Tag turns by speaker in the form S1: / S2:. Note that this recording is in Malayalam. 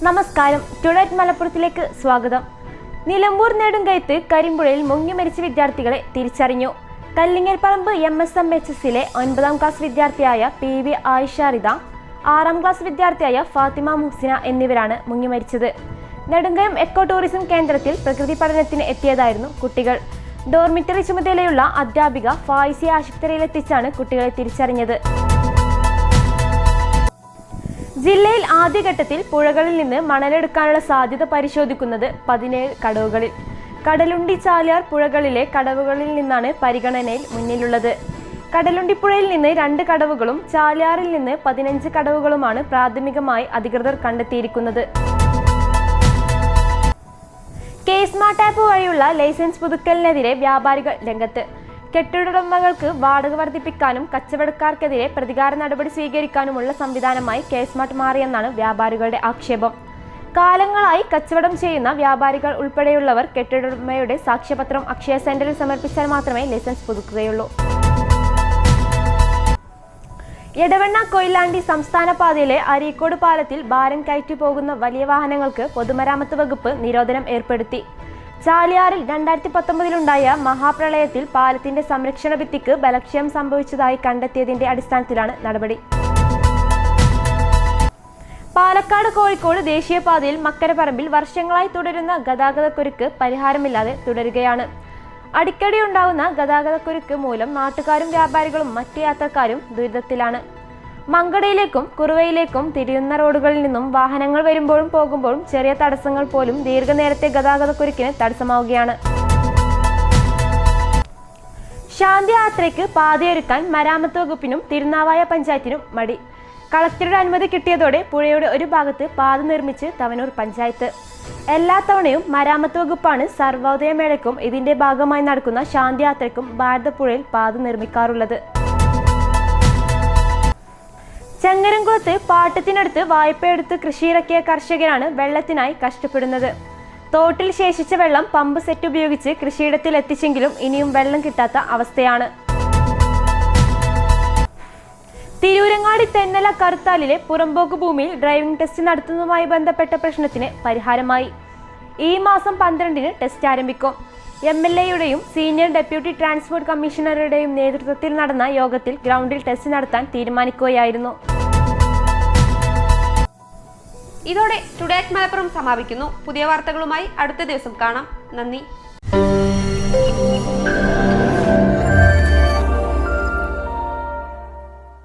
S1: നമസ്കാരം. ടുഡേറ്റ് മലപ്പുറത്തിലേക്ക് സ്വാഗതം. നിലമ്പൂർ നെടുങ്കയത്ത് കരിമ്പുഴയിൽ മുങ്ങി മരിച്ച വിദ്യാർത്ഥികളെ തിരിച്ചറിഞ്ഞു. കല്ലിങ്ങൽപ്പറമ്പ് MSMHSലെ 9ാം ക്ലാസ് വിദ്യാർത്ഥിയായ PV ആയിഷാറിദ, 6ാം ക്ലാസ് വിദ്യാർത്ഥിയായ ഫാത്തിമ മുഹ്സിന എന്നിവരാണ് മുങ്ങി മരിച്ചത്. നെടുങ്കയം എക്കോ ടൂറിസം കേന്ദ്രത്തിൽ പ്രകൃതി പഠനത്തിന് എത്തിയതായിരുന്നു കുട്ടികൾ. ഡോർമിറ്ററി ചുമതലയുള്ള അധ്യാപിക ഫായിസി ആശുപത്രിയിലെത്തിച്ചാണ് കുട്ടികളെ തിരിച്ചറിഞ്ഞത്. ജില്ലയിൽ ആദ്യഘട്ടത്തിൽ പുഴകളിൽ നിന്ന് മണലെടുക്കാനുള്ള സാധ്യത പരിശോധിക്കുന്നത് 17 കടവുകളിൽ. കടലുണ്ടി ചാലിയാർ പുഴകളിലെ കടവുകളിൽ നിന്നാണ് പരിഗണനയിൽ മുന്നിലുള്ളത്. കടലുണ്ടിപ്പുഴയിൽ നിന്ന് 2 കടവുകളും ചാലിയാറിൽ നിന്ന് 15 കടവുകളുമാണ് പ്രാഥമികമായി അധികൃതർ കണ്ടെത്തിയിരിക്കുന്നത്. കെ-സ്മാർട്ട് ആപ്പ് വഴിയുള്ള ലൈസൻസ് പുതുക്കലിനെതിരെ വ്യാപാരികൾ രംഗത്ത്. കെട്ടിടോടമകൾക്ക് വാടക വർദ്ധിപ്പിക്കാനും കച്ചവടക്കാർക്കെതിരെ പ്രതികാര നടപടി സ്വീകരിക്കാനുമുള്ള സംവിധാനമായി കെ-സ്മാർട്ട് മാറിയെന്നാണ് വ്യാപാരികളുടെ ആക്ഷേപം. കാലങ്ങളായി കച്ചവടം ചെയ്യുന്ന വ്യാപാരികൾ ഉൾപ്പെടെയുള്ളവർ കെട്ടിടോടമയുടെ സാക്ഷ്യപത്രം അക്ഷയ സെന്ററിൽ സമർപ്പിച്ചാൽ മാത്രമേ ലൈസൻസ് പുതുക്കുകയുള്ളൂ. എടവണ്ണ കൊയിലാണ്ടി സംസ്ഥാന പാതയിലെ അരീക്കോട് പാലത്തിൽ ഭാരം കയറ്റി പോകുന്ന വലിയ വാഹനങ്ങൾക്ക് പൊതുമരാമത്ത് വകുപ്പ് നിരോധനം ഏർപ്പെടുത്തി. ചാലിയാറിൽ 2019-ലുണ്ടായ മഹാപ്രളയത്തിൽ പാലത്തിന്റെ സംരക്ഷണ ഭിത്തിക്ക് ബലക്ഷയം സംഭവിച്ചതായി കണ്ടെത്തിയതിന്റെ അടിസ്ഥാനത്തിലാണ് നടപടി. പാലക്കാട് കോഴിക്കോട് ദേശീയപാതയിൽ മക്കരപ്പറമ്പിൽ വർഷങ്ങളായി തുടരുന്ന ഗതാഗതക്കുരുക്ക് പരിഹാരമില്ലാതെ തുടരുകയാണ്. അടിക്കടി ഉണ്ടാകുന്ന ഗതാഗതക്കുരുക്ക് മൂലം നാട്ടുകാരും വ്യാപാരികളും മറ്റു യാത്രക്കാരും ദുരിതത്തിലാണ്. മങ്കടയിലേക്കും കുറുവയിലേക്കും തിരിയുന്ന റോഡുകളിൽ നിന്നും വാഹനങ്ങൾ വരുമ്പോഴും പോകുമ്പോഴും ചെറിയ തടസ്സങ്ങൾ പോലും ദീർഘനേരത്തെ ഗതാഗതക്കുരുക്കിന് തടസ്സമാവുകയാണ്. ശാന്തിയാത്രയ്ക്ക് പാതയൊരുക്കാൻ മരാമത്ത് വകുപ്പിനും തിരുനാവായ പഞ്ചായത്തിനും മടി. കളക്ടറുടെ അനുമതി കിട്ടിയതോടെ പുഴയുടെ ഒരു ഭാഗത്ത് പാത നിർമ്മിച്ച് തവനൂർ പഞ്ചായത്ത്. എല്ലാ തവണയും മരാമത്ത് വകുപ്പാണ് സർവോദയമേളയ്ക്കും ഇതിന്റെ ഭാഗമായി നടക്കുന്ന ശാന്തിയാത്രയ്ക്കും ഭാരതപ്പുഴയിൽ പാത നിർമ്മിക്കാറുള്ളത്. ചങ്ങരംകുളത്ത് പാട്ടത്തിനടുത്ത് വായ്പയെടുത്ത് കൃഷിയിറക്കിയ കർഷകരാണ് വെള്ളത്തിനായി കഷ്ടപ്പെടുന്നത്. തോട്ടിൽ ശേഷിച്ച വെള്ളം പമ്പ് സെറ്റ് ഉപയോഗിച്ച് കൃഷിയിടത്തിൽ എത്തിച്ചെങ്കിലും ഇനിയും വെള്ളം കിട്ടാത്ത അവസ്ഥയാണ്. തിരൂരങ്ങാടി തെന്നല കറുത്താലിലെ പുറമ്പോക്ക് ഭൂമിയിൽ ഡ്രൈവിംഗ് ടെസ്റ്റ് നടത്തുന്നതുമായി ബന്ധപ്പെട്ട പ്രശ്നത്തിന് പരിഹാരമായി. ഈ മാസം 12-ന് ടെസ്റ്റ് ആരംഭിക്കും. MLAയുടെയും സീനിയർ ഡെപ്യൂട്ടി ട്രാൻസ്പോർട്ട് കമ്മീഷണറുടെയും നേതൃത്വത്തിൽ നടന്ന യോഗത്തിൽ ഗ്രൗണ്ടിൽ ടെസ്റ്റ് നടത്താൻ തീരുമാനിക്കുകയായിരുന്നു.
S2: ഇതോടെ ടുഡേറ്റ് മലപ്പുറം സമാപിക്കുന്നു. പുതിയ വാർത്തകളുമായി അടുത്ത ദിവസം കാണാം. നന്ദി.